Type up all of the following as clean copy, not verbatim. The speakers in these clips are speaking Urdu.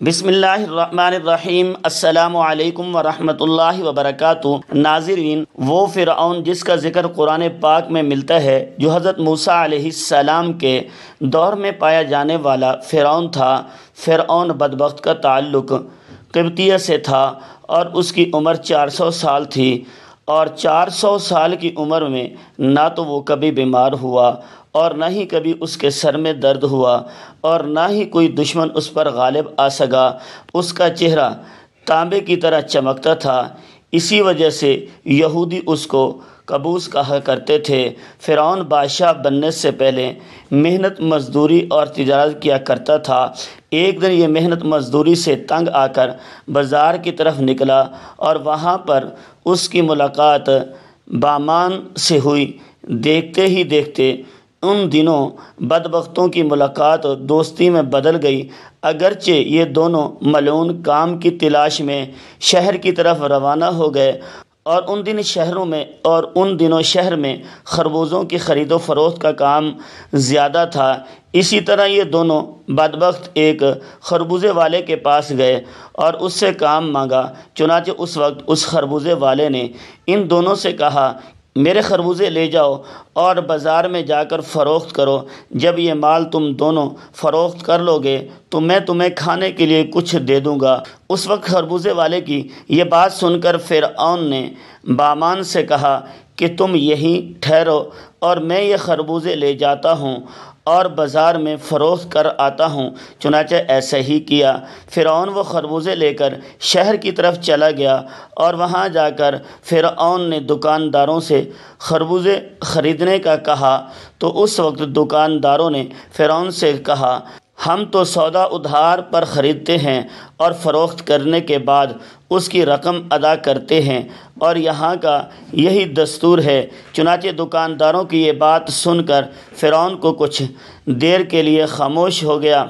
بسم اللہ الرحمن الرحیم۔ السلام علیکم ورحمۃ اللہ وبرکاتہ۔ ناظرین، وہ فرعون جس کا ذکر قرآن پاک میں ملتا ہے، جو حضرت موسیٰ علیہ السلام کے دور میں پایا جانے والا فرعون تھا۔ فرعون بدبخت کا تعلق قبطیہ سے تھا اور اس کی عمر 400 سال تھی، اور 400 سال کی عمر میں نہ تو وہ کبھی بیمار ہوا اور نہ ہی کبھی اس کے سر میں درد ہوا، اور نہ ہی کوئی دشمن اس پر غالب آ سکا۔ اس کا چہرہ تانبے کی طرح چمکتا تھا، اسی وجہ سے یہودی اس کو قبوس کہا کرتے تھے۔ فرعون بادشاہ بننے سے پہلے محنت مزدوری اور تجارت کیا کرتا تھا۔ ایک دن یہ محنت مزدوری سے تنگ آ کر بازار کی طرف نکلا اور وہاں پر اس کی ملاقات بامان سے ہوئی۔ دیکھتے ہی دیکھتے ان دنوں بدبختوں کی ملاقات دوستی میں بدل گئی۔ اگرچہ یہ دونوں ملعون کام کی تلاش میں شہر کی طرف روانہ ہو گئے، اور ان دنوں شہر میں خربوزوں کی خرید و فروخت کا کام زیادہ تھا۔ اسی طرح یہ دونوں بدبخت ایک خربوزے والے کے پاس گئے اور اس سے کام مانگا۔ چنانچہ اس وقت اس خربوزے والے نے ان دونوں سے کہا، میرے خربوزے لے جاؤ اور بازار میں جا کر فروخت کرو۔ جب یہ مال تم دونوں فروخت کر لو گے تو میں تمہیں کھانے کے لیے کچھ دے دوں گا۔ اس وقت خربوزے والے کی یہ بات سن کر فرعون نے بامان سے کہا کہ تم یہیں ٹھہرو اور میں یہ خربوزے لے جاتا ہوں اور بازار میں فروخت کر آتا ہوں۔ چنانچہ ایسا ہی کیا۔ فرعون وہ خربوزے لے کر شہر کی طرف چلا گیا، اور وہاں جا کر فرعون نے دکانداروں سے خربوزے خریدنے کا کہا۔ تو اس وقت دکانداروں نے فرعون سے کہا، ہم تو سودا ادھار پر خریدتے ہیں اور فروخت کرنے کے بعد اس کی رقم ادا کرتے ہیں، اور یہاں کا یہی دستور ہے۔ چنانچہ دکانداروں کی یہ بات سن کر فرعون کو کچھ دیر کے لیے خاموش ہو گیا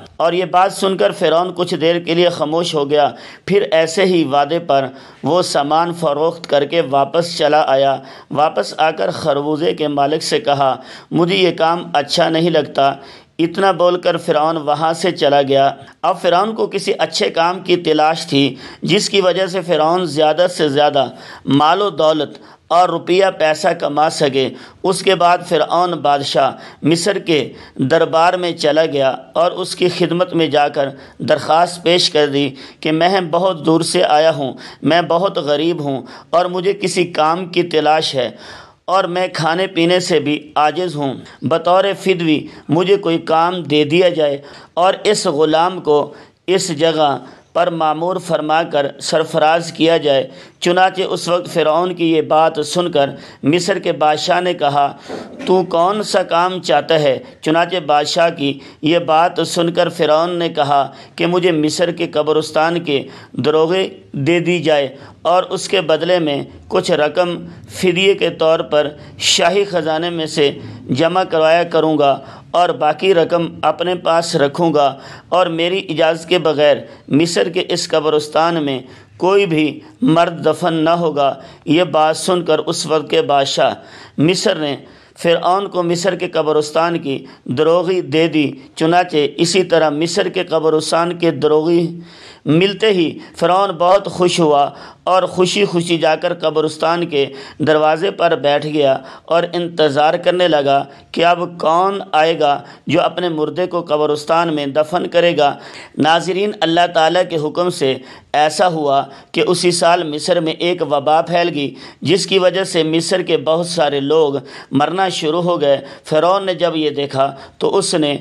پھر ایسے ہی وعدے پر وہ سامان فروخت کر کے واپس چلا آیا۔ واپس آ کر خربوزے کے مالک سے کہا، مجھے یہ کام اچھا نہیں لگتا۔ اتنا بول کر فرعون وہاں سے چلا گیا۔ اب فرعون کو کسی اچھے کام کی تلاش تھی جس کی وجہ سے فرعون زیادہ سے زیادہ مال و دولت اور روپیہ پیسہ کما سکے۔ اس کے بعد فرعون بادشاہ مصر کے دربار میں چلا گیا اور اس کی خدمت میں جا کر درخواست پیش کر دی کہ میں بہت دور سے آیا ہوں، میں بہت غریب ہوں اور مجھے کسی کام کی تلاش ہے، اور میں کھانے پینے سے بھی عاجز ہوں۔ بطور فدوی مجھے کوئی کام دے دیا جائے اور اس غلام کو اس جگہ پر مامور فرما کر سرفراز کیا جائے۔ چنانچہ اس وقت فرعون کی یہ بات سن کر مصر کے بادشاہ نے کہا، تو کون سا کام چاہتا ہے؟ چنانچہ بادشاہ کی یہ بات سن کر فرعون نے کہا کہ مجھے مصر کے قبرستان کے دروغے دے دی جائے، اور اس کے بدلے میں کچھ رقم فدیے کے طور پر شاہی خزانے میں سے جمع کروایا کروں گا، اور باقی رقم اپنے پاس رکھوں گا، اور میری اجازت کے بغیر مصر کے اس قبرستان میں کوئی بھی مرد دفن نہ ہوگا۔ یہ بات سن کر اس وقت کے بادشاہ مصر نے فرعون کو مصر کے قبرستان کی دروغی دے دی۔ چنانچہ اسی طرح مصر کے قبرستان کے دروغی ملتے ہی فرعون بہت خوش ہوا اور خوشی خوشی جا کر قبرستان کے دروازے پر بیٹھ گیا اور انتظار کرنے لگا کہ اب کون آئے گا جو اپنے مردے کو قبرستان میں دفن کرے گا۔ ناظرین، اللہ تعالیٰ کے حکم سے ایسا ہوا کہ اسی سال مصر میں ایک وبا پھیل گئی، جس کی وجہ سے مصر کے بہت سارے لوگ مرنا شروع ہو گئے۔ فرعون نے جب یہ دیکھا تو اس نے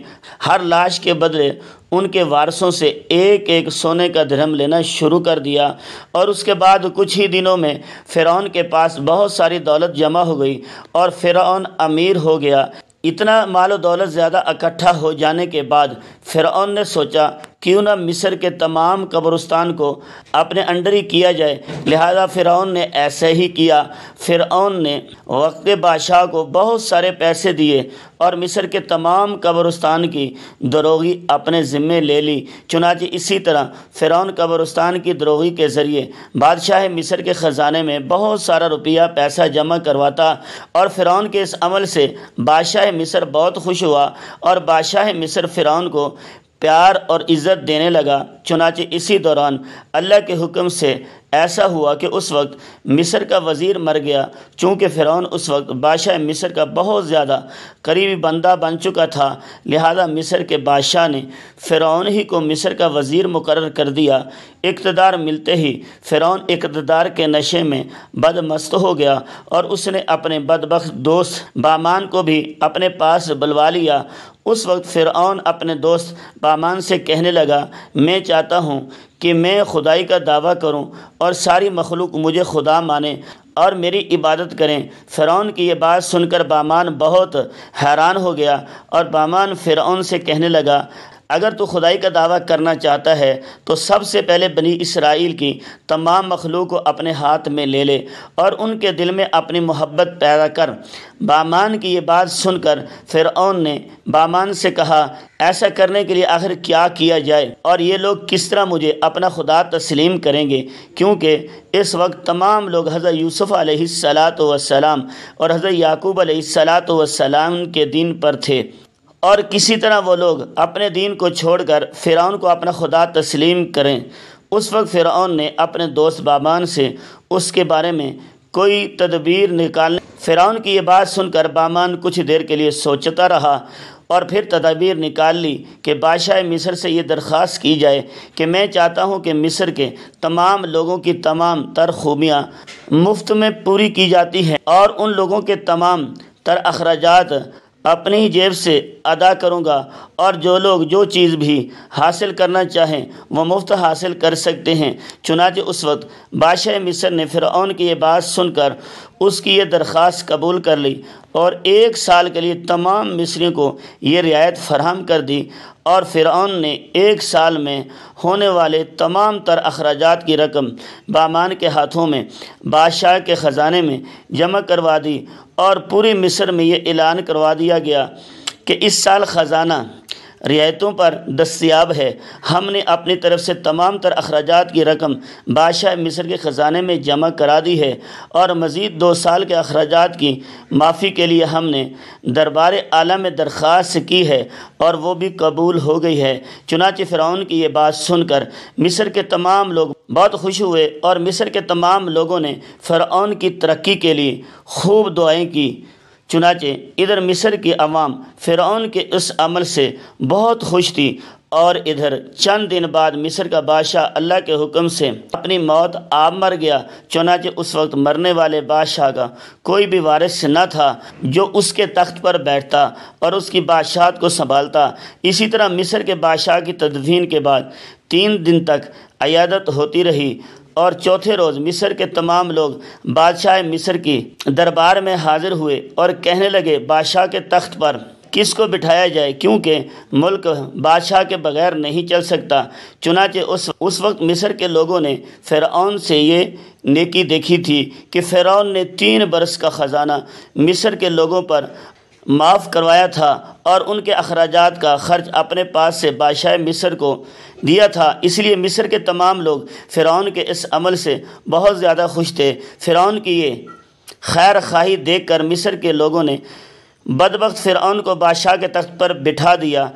ہر لاش کے بدلے ان کے وارثوں سے ایک ایک سونے کا درہم لینا شروع کر دیا، اور اس کے بعد کچھ ہی دنوں میں فرعون کے پاس بہت ساری دولت جمع ہو گئی اور فرعون امیر ہو گیا۔ اتنا مال و دولت زیادہ اکٹھا ہو جانے کے بعد فرعون نے سوچا کیوں نہ مصر کے تمام قبرستان کو اپنے انڈر ہی کیا جائے۔ لہذا فرعون نے ایسا ہی کیا۔ فرعون نے وقت کے بادشاہ کو بہت سارے پیسے دیے اور مصر کے تمام قبرستان کی دروغی اپنے ذمے لے لی۔ چنانچہ اسی طرح فرعون قبرستان کی دروغی کے ذریعے بادشاہ مصر کے خزانے میں بہت سارا روپیہ پیسہ جمع کرواتا، اور فرعون کے اس عمل سے بادشاہ مصر بہت خوش ہوا، اور بادشاہ مصر فرعون کو پیار اور عزت دینے لگا۔ چنانچہ اسی دوران اللہ کے حکم سے ایسا ہوا کہ اس وقت مصر کا وزیر مر گیا۔ چونکہ فرعون اس وقت بادشاہ مصر کا بہت زیادہ قریبی بندہ بن چکا تھا، لہذا مصر کے بادشاہ نے فرعون ہی کو مصر کا وزیر مقرر کر دیا۔ اقتدار ملتے ہی فرعون اقتدار کے نشے میں بدمست ہو گیا اور اس نے اپنے بدبخت دوست بامان کو بھی اپنے پاس بلوا لیا۔ اس وقت فرعون اپنے دوست بامان سے کہنے لگا، میں چاہتا ہوں کہ میں خدائی کا دعویٰ کروں اور ساری مخلوق مجھے خدا مانے اور میری عبادت کریں۔ فرعون کی یہ بات سن کر بامان بہت حیران ہو گیا اور بامان فرعون سے کہنے لگا، اگر تو خدائی کا دعویٰ کرنا چاہتا ہے تو سب سے پہلے بنی اسرائیل کی تمام مخلوق کو اپنے ہاتھ میں لے لے اور ان کے دل میں اپنی محبت پیدا کر۔ بامان کی یہ بات سن کر فرعون نے بامان سے کہا، ایسا کرنے کے لیے آخر کیا کیا جائے اور یہ لوگ کس طرح مجھے اپنا خدا تسلیم کریں گے؟ کیونکہ اس وقت تمام لوگ حضرت یوسف علیہ السلام اور حضرت یعقوب علیہ السلام کے دین پر تھے، اور کسی طرح وہ لوگ اپنے دین کو چھوڑ کر فرعون کو اپنا خدا تسلیم کریں۔ اس وقت فرعون نے اپنے دوست بامان سے اس کے بارے میں کوئی تدبیر نکالنے۔ فرعون کی یہ بات سن کر بامان کچھ دیر کے لیے سوچتا رہا اور پھر تدبیر نکال لی کہ بادشاہ مصر سے یہ درخواست کی جائے کہ میں چاہتا ہوں کہ مصر کے تمام لوگوں کی تمام تر خوبیاں مفت میں پوری کی جاتی ہیں اور ان لوگوں کے تمام تر اخراجات اپنی ہی جیب سے ادا کروں گا، اور جو لوگ جو چیز بھی حاصل کرنا چاہیں وہ مفت حاصل کر سکتے ہیں۔ چنانچہ اس وقت بادشاہ مصر نے فرعون کی یہ بات سن کر اس کی یہ درخواست قبول کر لی اور 1 سال کے لیے تمام مصریوں کو یہ رعایت فراہم کر دی، اور فرعون نے 1 سال میں ہونے والے تمام تر اخراجات کی رقم بامان کے ہاتھوں میں بادشاہ کے خزانے میں جمع کروا دی، اور پوری مصر میں یہ اعلان کروا دیا گیا کہ اس سال خزانہ رعایتوں پر دستیاب ہے۔ ہم نے اپنی طرف سے تمام تر اخراجات کی رقم بادشاہ مصر کے خزانے میں جمع کرا دی ہے، اور مزید 2 سال کے اخراجات کی معافی کے لیے ہم نے دربار اعلیٰ میں درخواست کی ہے اور وہ بھی قبول ہو گئی ہے۔ چنانچہ فرعون کی یہ بات سن کر مصر کے تمام لوگ بہت خوش ہوئے، اور مصر کے تمام لوگوں نے فرعون کی ترقی کے لیے خوب دعائیں کی۔ چنانچہ ادھر مصر کی عوام فرعون کے اس عمل سے بہت خوش تھی، اور ادھر چند دن بعد مصر کا بادشاہ اللہ کے حکم سے اپنی موت آپ مر گیا۔ چنانچہ اس وقت مرنے والے بادشاہ کا کوئی بھی وارث نہ تھا جو اس کے تخت پر بیٹھتا اور اس کی بادشاہت کو سنبھالتا۔ اسی طرح مصر کے بادشاہ کی تدفین کے بعد 3 دن تک عیادت ہوتی رہی، اور چوتھے روز مصر کے تمام لوگ بادشاہ مصر کی دربار میں حاضر ہوئے اور کہنے لگے، بادشاہ کے تخت پر کس کو بٹھایا جائے، کیونکہ ملک بادشاہ کے بغیر نہیں چل سکتا۔ چنانچہ اس وقت مصر کے لوگوں نے فرعون سے یہ نیکی دیکھی تھی کہ فرعون نے 3 برس کا خزانہ مصر کے لوگوں پر معاف کروایا تھا، اور ان کے اخراجات کا خرچ اپنے پاس سے بادشاہ مصر کو دیا تھا۔ اس لیے مصر کے تمام لوگ فرعون کے اس عمل سے بہت زیادہ خوش تھے۔ فرعون کی یہ خیر خواہی دیکھ کر مصر کے لوگوں نے بدبخت فرعون کو بادشاہ کے تخت پر بٹھا دیا،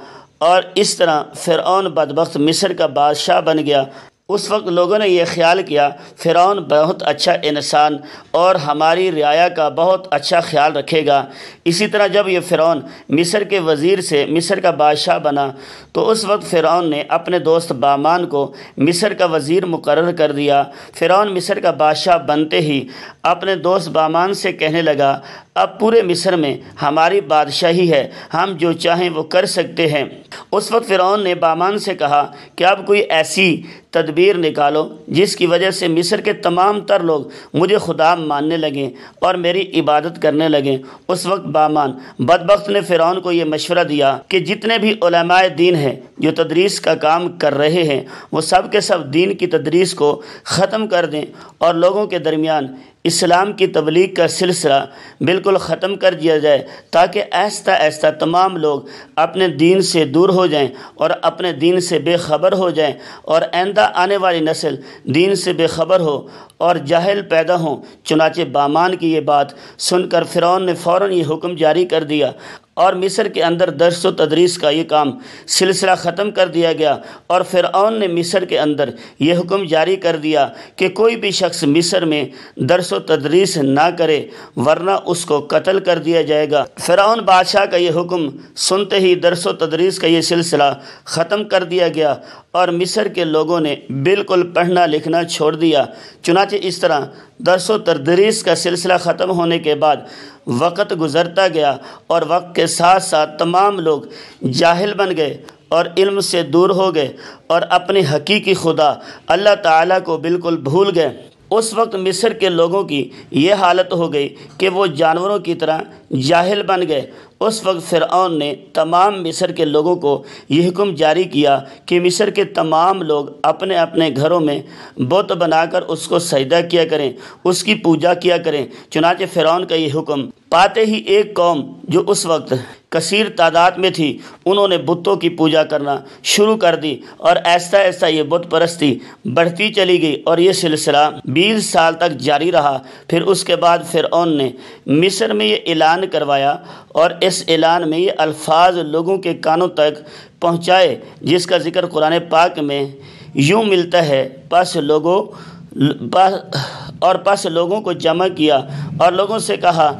اور اس طرح فرعون بدبخت مصر کا بادشاہ بن گیا۔ اس وقت لوگوں نے یہ خیال کیا، فرعون بہت اچھا انسان اور ہماری رعایا کا بہت اچھا خیال رکھے گا۔ اسی طرح جب یہ فرعون مصر کے وزیر سے مصر کا بادشاہ بنا تو اس وقت فرعون نے اپنے دوست بامان کو مصر کا وزیر مقرر کر دیا۔ فرعون مصر کا بادشاہ بنتے ہی اپنے دوست بامان سے کہنے لگا، اب پورے مصر میں ہماری بادشاہی ہے، ہم جو چاہیں وہ کر سکتے ہیں۔ اس وقت فرعون نے بامان سے کہا کہ اب کوئی ایسی تدبیر نکالو جس کی وجہ سے مصر کے تمام تر لوگ مجھے خدا ماننے لگیں اور میری عبادت کرنے لگیں۔ اس وقت بامان بدبخت نے فرعون کو یہ مشورہ دیا کہ جتنے بھی علماء دین ہیں جو تدریس کا کام کر رہے ہیں وہ سب کے سب دین کی تدریس کو ختم کر دیں اور لوگوں کے درمیان اسلام کی تبلیغ کا سلسلہ بالکل ختم کر دیا جائے، تاکہ آہستہ آہستہ تمام لوگ اپنے دین سے دور ہو جائیں اور اپنے دین سے بے خبر ہو جائیں، اور آئندہ آنے والی نسل دین سے بے خبر ہو اور جاہل پیدا ہوں۔ چنانچہ بامان کی یہ بات سن کر فرعون نے فوراً یہ حکم جاری کر دیا اور مصر کے اندر درس و تدریس کا یہ کام سلسلہ ختم کر دیا گیا، اور فرعون نے مصر کے اندر یہ حکم جاری کر دیا کہ کوئی بھی شخص مصر میں درس و تدریس نہ کرے ورنہ اس کو قتل کر دیا جائے گا۔ فرعون بادشاہ کا یہ حکم سنتے ہی درس و تدریس کا یہ سلسلہ ختم کر دیا گیا اور مصر کے لوگوں نے بالکل پڑھنا لکھنا چھوڑ دیا۔ چنانچہ اس طرح درس و تدریس کا سلسلہ ختم ہونے کے بعد وقت گزرتا گیا اور وقت کے ساتھ ساتھ تمام لوگ جاہل بن گئے اور علم سے دور ہو گئے اور اپنے حقیقی خدا اللہ تعالیٰ کو بالکل بھول گئے۔ اس وقت مصر کے لوگوں کی یہ حالت ہو گئی کہ وہ جانوروں کی طرح جاہل بن گئے۔ اس وقت فرعون نے تمام مصر کے لوگوں کو یہ حکم جاری کیا کہ مصر کے تمام لوگ اپنے اپنے گھروں میں بت بنا کر اس کو سجدہ کیا کریں، اس کی پوجا کیا کریں۔ چنانچہ فرعون کا یہ حکم پاتے ہی ایک قوم جو اس وقت کثیر تعداد میں تھی، انہوں نے بتوں کی پوجا کرنا شروع کر دی اور ایسا ایسا یہ بت پرستی بڑھتی چلی گئی اور یہ سلسلہ 20 سال تک جاری رہا۔ پھر اس کے بعد فرعون نے مصر میں یہ اعلان کروایا اور اس اعلان میں یہ الفاظ لوگوں کے کانوں تک پہنچائے جس کا ذکر قرآن پاک میں یوں ملتا ہے، پس لوگوں کو جمع کیا اور لوگوں سے کہا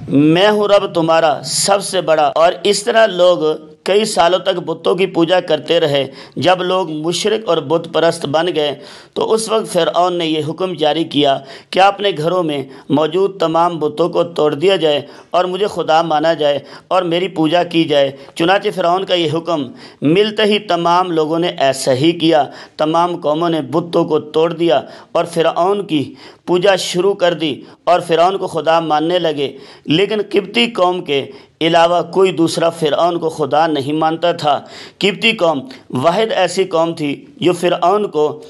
میں ہوں رب تمہارا سب سے بڑا۔ اور اس طرح لوگ کئی سالوں تک بتوں کی پوجا کرتے رہے۔ جب لوگ مشرک اور بت پرست بن گئے تو اس وقت فرعون نے یہ حکم جاری کیا کہ اپنے گھروں میں موجود تمام بتوں کو توڑ دیا جائے اور مجھے خدا مانا جائے اور میری پوجا کی جائے۔ چنانچہ فرعون کا یہ حکم ملتے ہی تمام لوگوں نے ایسا ہی کیا، تمام قوموں نے بتوں کو توڑ دیا اور فرعون کی پوجا شروع کر دی اور فرعون کو خدا ماننے لگے۔ لیکن قبطی قوم کے علاوہ کوئی دوسرا فرعون کو خدا نہیں مانتا تھا۔ قبطی قوم واحد ایسی قوم تھی جو فرعون کو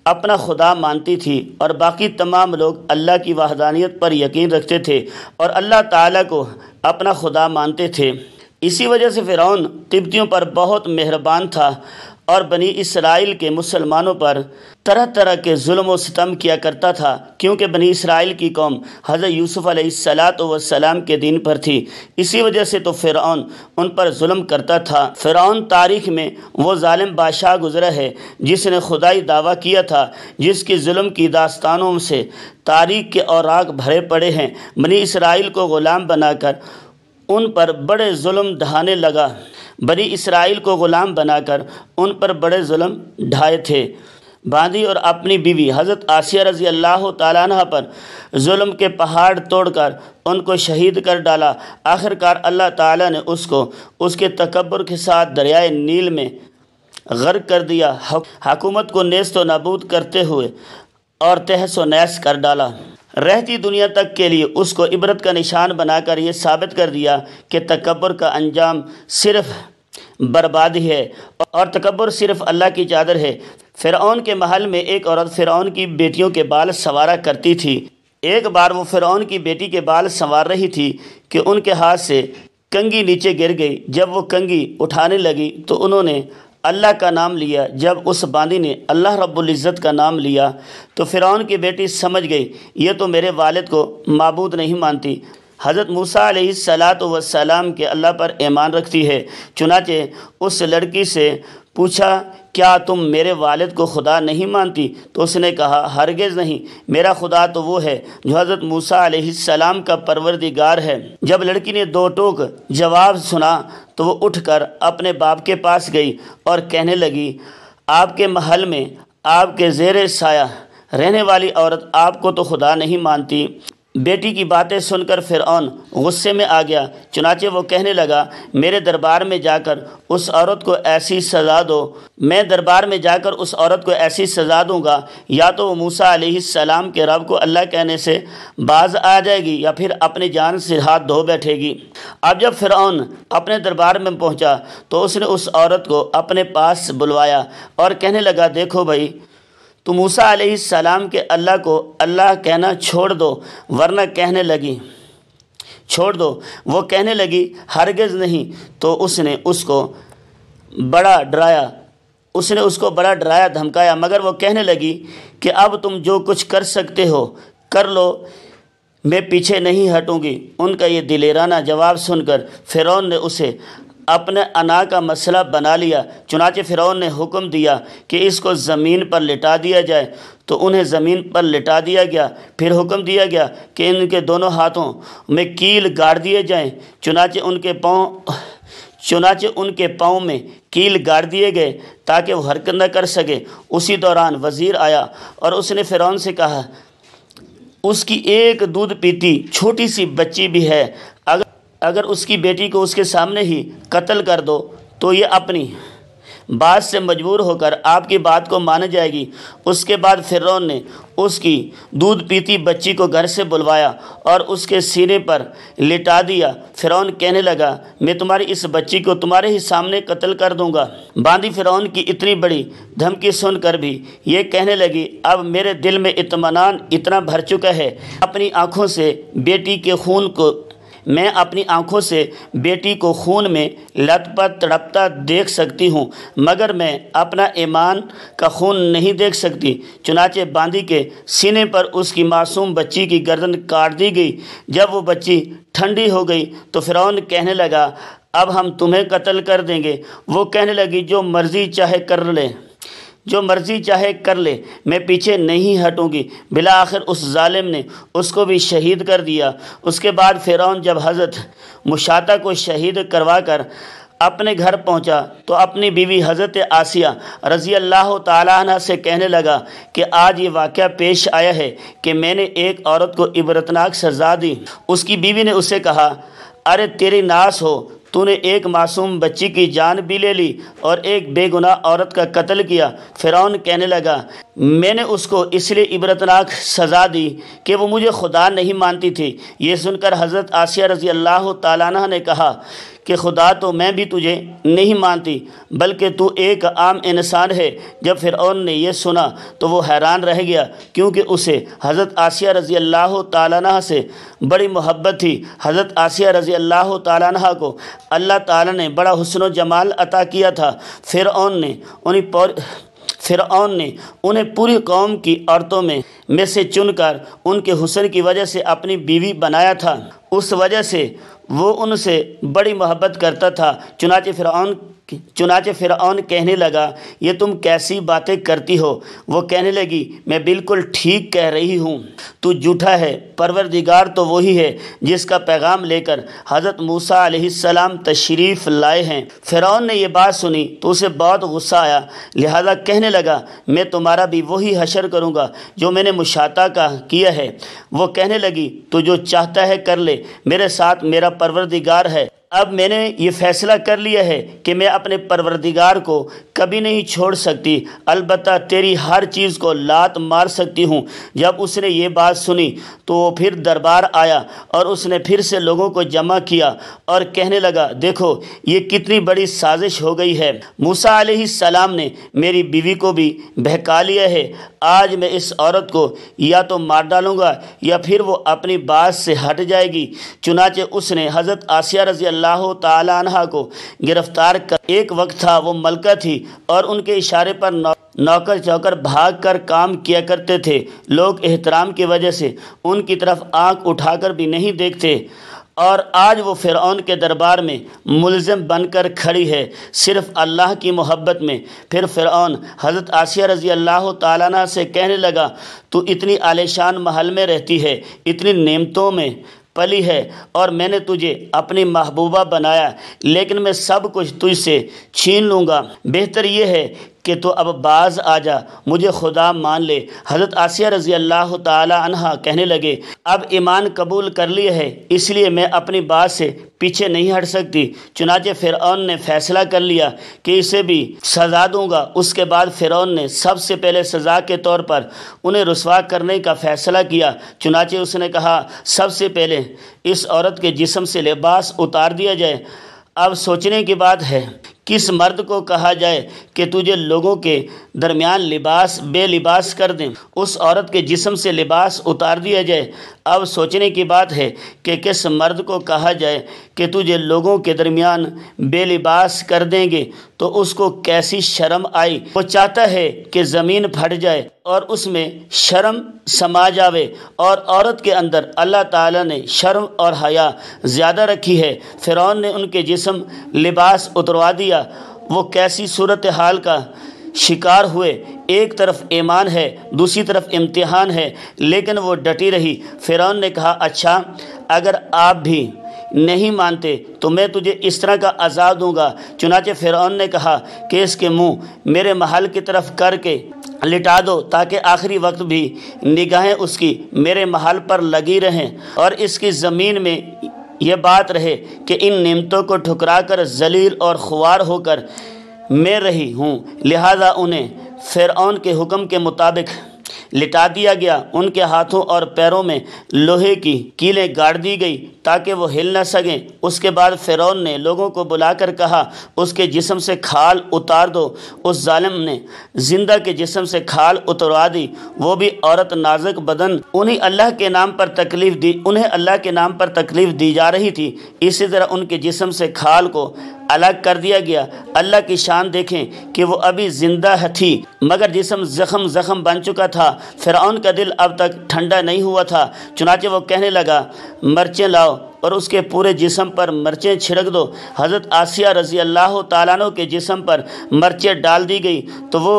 اپنا خدا مانتی تھی اور باقی تمام لوگ اللہ کی وحدانیت پر یقین رکھتے تھے اور اللہ تعالیٰ کو اپنا خدا مانتے تھے۔ اسی وجہ سے فرعون قبطیوں پر بہت مہربان تھا اور بنی اسرائیل کے مسلمانوں پر طرح طرح کے ظلم و ستم کیا کرتا تھا، کیونکہ بنی اسرائیل کی قوم حضرت یوسف علیہ السلام کے دین پر تھی۔ اسی وجہ سے تو فرعون ان پر ظلم کرتا تھا۔ فرعون تاریخ میں وہ ظالم بادشاہ گزرا ہے جس نے خدائی دعویٰ کیا تھا، جس کی ظلم کی داستانوں سے تاریخ کے اوراق بھرے پڑے ہیں۔ بنی اسرائیل کو غلام بنا کر ان پر بڑے ظلم ڈھانے لگا، بنی اسرائیل کو غلام بنا کر ان پر بڑے ظلم ڈھائے تھے۔ باندھی اور اپنی بیوی حضرت آسیہ رضی اللہ تعالیٰ عنہ پر ظلم کے پہاڑ توڑ کر ان کو شہید کر ڈالا۔ آخرکار اللہ تعالیٰ نے اس کو اس کے تکبر کے ساتھ دریائے نیل میں غرق کر دیا، حکومت کو نیست و نابود کرتے ہوئے اور تہس و نیس کر ڈالا۔ رہتی دنیا تک کے لیے اس کو عبرت کا نشان بنا کر یہ ثابت کر دیا کہ تکبر کا انجام صرف بربادی ہے اور تکبر صرف اللہ کی چادر ہے۔ فرعون کے محل میں ایک عورت فرعون کی بیٹیوں کے بال سنوارا کرتی تھی۔ ایک بار وہ فرعون کی بیٹی کے بال سنوار رہی تھی کہ ان کے ہاتھ سے کنگھی نیچے گر گئی۔ جب وہ کنگھی اٹھانے لگی تو انہوں نے اللہ کا نام لیا۔ جب اس باندھی نے اللہ رب العزت کا نام لیا تو فرعون کی بیٹی سمجھ گئی یہ تو میرے والد کو معبود نہیں مانتی، حضرت موسیٰ علیہ السلام کے اللہ پر ایمان رکھتی ہے۔ چنانچہ اس لڑکی سے پوچھا کیا تم میرے والد کو خدا نہیں مانتی؟ تو اس نے کہا ہرگز نہیں، میرا خدا تو وہ ہے جو حضرت موسیٰ علیہ السلام کا پروردگار ہے۔ جب لڑکی نے دو ٹوک جواب سنا تو وہ اٹھ کر اپنے باپ کے پاس گئی اور کہنے لگی آپ کے محل میں آپ کے زیر سایہ رہنے والی عورت آپ کو تو خدا نہیں مانتی۔ بیٹی کی باتیں سن کر فرعون غصے میں آ گیا، چنانچہ وہ کہنے لگا میرے دربار میں جا کر اس عورت کو ایسی سزا دو، میں دربار میں جا کر اس عورت کو ایسی سزا دوں گا یا تو وہ موسیٰ علیہ السلام کے رب کو اللہ کہنے سے باز آ جائے گی یا پھر اپنی جان سے ہاتھ دھو بیٹھے گی۔ اب جب فرعون اپنے دربار میں پہنچا تو اس نے اس عورت کو اپنے پاس بلوایا اور کہنے لگا دیکھو بھائی، تو موسیٰ علیہ السلام کے اللہ کو اللہ کہنا چھوڑ دو، ورنہ کہنے لگی چھوڑ دو، وہ کہنے لگی ہرگز نہیں۔ تو اس نے اس کو بڑا ڈرایا دھمکایا، مگر وہ کہنے لگی کہ اب تم جو کچھ کر سکتے ہو کر لو، میں پیچھے نہیں ہٹوں گی۔ ان کا یہ دلیرانہ جواب سن کر فرعون نے اسے اپنے انا کا مسئلہ بنا لیا۔ چنانچہ فرعون نے حکم دیا کہ اس کو زمین پر لٹا دیا جائے، تو انہیں زمین پر لٹا دیا گیا۔ پھر حکم دیا گیا کہ ان کے دونوں ہاتھوں میں کیل گاڑ دیے جائیں۔ چنانچہ ان کے پاؤں میں کیل گاڑ دیے گئے تاکہ وہ حرکت نہ کر سکے۔ اسی دوران وزیر آیا اور اس نے فرعون سے کہا، اس کی ایک دودھ پیتی چھوٹی سی بچی بھی ہے، اگر اس کی بیٹی کو اس کے سامنے ہی قتل کر دو تو یہ اپنی بات سے مجبور ہو کر آپ کی بات کو مان جائے گی۔ اس کے بعد فرعون نے اس کی دودھ پیتی بچی کو گھر سے بلوایا اور اس کے سینے پر لٹا دیا۔ فرعون کہنے لگا، میں تمہاری اس بچی کو تمہارے ہی سامنے قتل کر دوں گا۔ باندی فرعون کی اتنی بڑی دھمکی سن کر بھی یہ کہنے لگی، اب میرے دل میں اطمینان اتنا بھر چکا ہے، میں اپنی آنکھوں سے بیٹی کو خون میں لت پت تڑپتا دیکھ سکتی ہوں، مگر میں اپنا ایمان کا خون نہیں دیکھ سکتی۔ چنانچہ باندی کے سینے پر اس کی معصوم بچی کی گردن کاٹ دی گئی۔ جب وہ بچی ٹھنڈی ہو گئی تو فرعون کہنے لگا، اب ہم تمہیں قتل کر دیں گے۔ وہ کہنے لگی، جو مرضی چاہے کر لے، میں پیچھے نہیں ہٹوں گی۔ بالآخر اس ظالم نے اس کو بھی شہید کر دیا۔ اس کے بعد فرعون جب حضرت مشاطہ کو شہید کروا کر اپنے گھر پہنچا تو اپنی بیوی حضرت آسیہ رضی اللہ تعالیٰ عنہ سے کہنے لگا کہ آج یہ واقعہ پیش آیا ہے کہ میں نے ایک عورت کو عبرتناک سزا دی۔ اس کی بیوی نے اسے کہا، ارے تیری ناس ہو، تو نے ایک معصوم بچی کی جان بھی لے لی اور ایک بے گناہ عورت کا قتل کیا۔ فرعون کہنے لگا، میں نے اس کو اس لیے عبرتناک سزا دی کہ وہ مجھے خدا نہیں مانتی تھی۔ یہ سن کر حضرت آسیہ رضی اللہ تعالیٰ عنہ نے کہا کہ خدا تو میں بھی تجھے نہیں مانتی، بلکہ تو ایک عام انسان ہے۔ جب فرعون نے یہ سنا تو وہ حیران رہ گیا، کیونکہ اسے حضرت آسیہ رضی اللہ تعالیٰ عنہ سے بڑی محبت تھی۔ حضرت آسیہ رضی اللہ تعالیٰ عنہ کو اللہ تعالیٰ نے بڑا حسن و جمال عطا کیا تھا۔ فرعون نے انہیں پوری قوم کی عورتوں میں سے چن کر ان کے حسن کی وجہ سے اپنی بیوی بنایا تھا، اس وجہ سے وہ ان سے بڑی محبت کرتا تھا۔ چنانچہ فرعون کہنے لگا، یہ تم کیسی باتیں کرتی ہو؟ وہ کہنے لگی، میں بالکل ٹھیک کہہ رہی ہوں، تو جھوٹا ہے۔ پروردگار تو وہی ہے جس کا پیغام لے کر حضرت موسیٰ علیہ السلام تشریف لائے ہیں۔ فرعون نے یہ بات سنی تو اسے بہت غصہ آیا، لہذا کہنے لگا، میں تمہارا بھی وہی حشر کروں گا جو میں نے مشاطہ کا کیا ہے۔ وہ کہنے لگی، تو جو چاہتا ہے کر لے، میرے ساتھ میرا پروردگار ہے۔ اب میں نے یہ فیصلہ کر لیا ہے کہ میں اپنے پروردگار کو کبھی نہیں چھوڑ سکتی، البتہ تیری ہر چیز کو لات مار سکتی ہوں۔ جب اس نے یہ بات سنی تو وہ پھر دربار آیا اور اس نے پھر سے لوگوں کو جمع کیا اور کہنے لگا، دیکھو یہ کتنی بڑی سازش ہو گئی ہے۔ موسیٰ علیہ السلام نے میری بیوی کو بھی بہکا لیا ہے۔ آج میں اس عورت کو یا تو مار ڈالوں گا یا پھر وہ اپنی بات سے ہٹ جائے گی۔ چنانچہ اس نے حضرت آسیہ رضی اللہ تعالیٰ عنہ کو گرفتار کر، ایک وقت تھا وہ ملکہ تھی اور ان کے اشارے پر نوکر چوکر بھاگ کر کام کیا کرتے تھے۔ لوگ احترام کی وجہ سے ان کی طرف آنکھ اٹھا کر بھی نہیں دیکھتے، اور آج وہ فرعون کے دربار میں ملزم بن کر کھڑی ہے صرف اللہ کی محبت میں۔ پھر فرعون حضرت آسیہ رضی اللہ تعالیٰ عنہ سے کہنے لگا، تو اتنی عالیشان محل میں رہتی ہے، اتنی نعمتوں میں پلی ہے، اور میں نے تجھے اپنی محبوبہ بنایا، لیکن میں سب کچھ تجھ سے چھین لوں گا۔ بہتر یہ ہے کہ تو اب باز آ جا، مجھے خدا مان لے۔ حضرت آسیہ رضی اللہ تعالی عنہ کہنے لگے، اب ایمان قبول کر لیا ہے، اس لیے میں اپنی بات سے پیچھے نہیں ہٹ سکتی۔ چنانچہ فرعون نے فیصلہ کر لیا کہ اسے بھی سزا دوں گا۔ اس کے بعد فرعون نے سب سے پہلے سزا کے طور پر انہیں رسوا کرنے کا فیصلہ کیا۔ چنانچہ اس نے کہا، سب سے پہلے اس عورت کے جسم سے لباس اتار دیا جائے۔ اب سوچنے کی بات ہے، کس مرد کو کہا جائے کہ تجھے لوگوں کے درمیان بے لباس کر دیں؟ اس عورت کے جسم سے لباس اتار دیا جائے۔ اب سوچنے کی بات ہے کہ کس مرد کو کہا جائے کہ تجھے لوگوں کے درمیان بے لباس کر دیں گے۔ تو اس کو کیسی شرم آئی۔ وہ چاہتا ہے کہ زمین پھٹ جائے اور اس میں شرم سما جاوے، اور عورت کے اندر اللہ تعالیٰ نے شرم اور حیا زیادہ رکھی ہے۔ فرعون نے ان کے جسم لباس اتروا دیا۔ وہ کیسی صورتحال کا شکار ہوئے، ایک طرف ایمان ہے، دوسری طرف امتحان ہے، لیکن وہ ڈٹی رہی۔ فرعون نے کہا اچھا اگر آپ بھی نہیں مانتے تو میں تجھے اس طرح کا عذاب دوں گا۔ چنانچہ فرعون نے کہا کہ اس کے منہ میرے محل کی طرف کر کے لٹا دو تاکہ آخری وقت بھی نگاہیں اس کی میرے محل پر لگی رہیں، اور اس کی زمین میں یہ بات رہے کہ ان نعمتوں کو ٹھکرا کر ذلیل اور خوار ہو کر میں رہی ہوں۔ لہذا انہیں فرعون کے حکم کے مطابق لٹا دیا گیا۔ ان کے ہاتھوں اور پیروں میں لوہے کی کیلیں گاڑ دی گئی تاکہ وہ ہل نہ سکیں۔ اس کے بعد فرعون نے لوگوں کو بلا کر کہا اس کے جسم سے کھال اتار دو۔ اس ظالم نے زندہ کے جسم سے کھال اتروا دی، وہ بھی عورت نازک بدن۔ انہیں اللہ کے نام پر تکلیف دی جا رہی تھی، اسی طرح ان کے جسم سے کھال کو الگ کر دیا گیا۔ اللہ کی شان دیکھیں کہ وہ ابھی زندہ تھی مگر جسم زخم بن چکا تھا۔ فرعون کا دل اب تک ٹھنڈا نہیں ہوا تھا، چنانچہ وہ کہنے لگا مرچیں لاؤ اور اس کے پورے جسم پر مرچیں چھڑک دو۔ حضرت آسیہ رضی اللہ تعالیٰ عنہ کے جسم پر مرچیں ڈال دی گئی تو وہ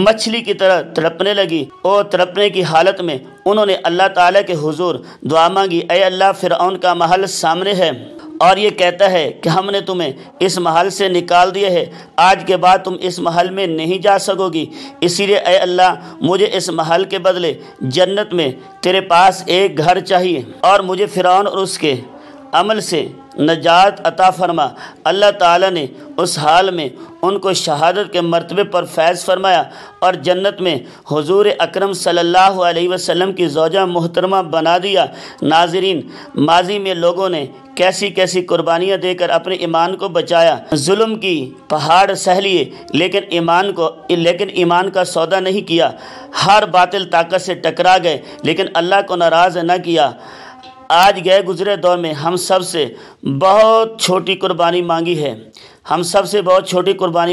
مچھلی کی طرح تڑپنے لگی، اور تڑپنے کی حالت میں انہوں نے اللہ تعالیٰ کے حضور دعا مانگی، اے اللہ فرعون کا محل سامنے ہے اور یہ کہتا ہے کہ ہم نے تمہیں اس محل سے نکال دیا ہے، آج کے بعد تم اس محل میں نہیں جا سکو گی، اسی لیے اے اللہ مجھے اس محل کے بدلے جنت میں تیرے پاس ایک گھر چاہیے، اور مجھے فرعون اور اس کے عمل سے نجات عطا فرما۔ اللہ تعالیٰ نے اس حال میں ان کو شہادت کے مرتبے پر فیض فرمایا اور جنت میں حضور اکرم صلی اللہ علیہ وسلم کی زوجہ محترمہ بنا دیا۔ ناظرین، ماضی میں لوگوں نے کیسی کیسی قربانیاں دے کر اپنے ایمان کو بچایا، ظلم کی پہاڑ سہ لیے، لیکن ایمان کا سودا نہیں کیا، ہر باطل طاقت سے ٹکرا گئے لیکن اللہ کو ناراض نہ کیا۔ آج گئے گزرے دور میں ہم سب سے بہت چھوٹی قربانی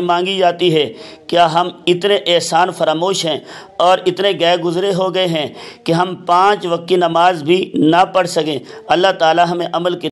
مانگی جاتی ہے۔ کیا ہم اتنے احسان فراموش ہیں اور اتنے گئے گزرے ہو گئے ہیں کہ ہم 5 وقت کی نماز بھی نہ پڑھ سکیں؟ اللہ تعالی ہمیں عمل کی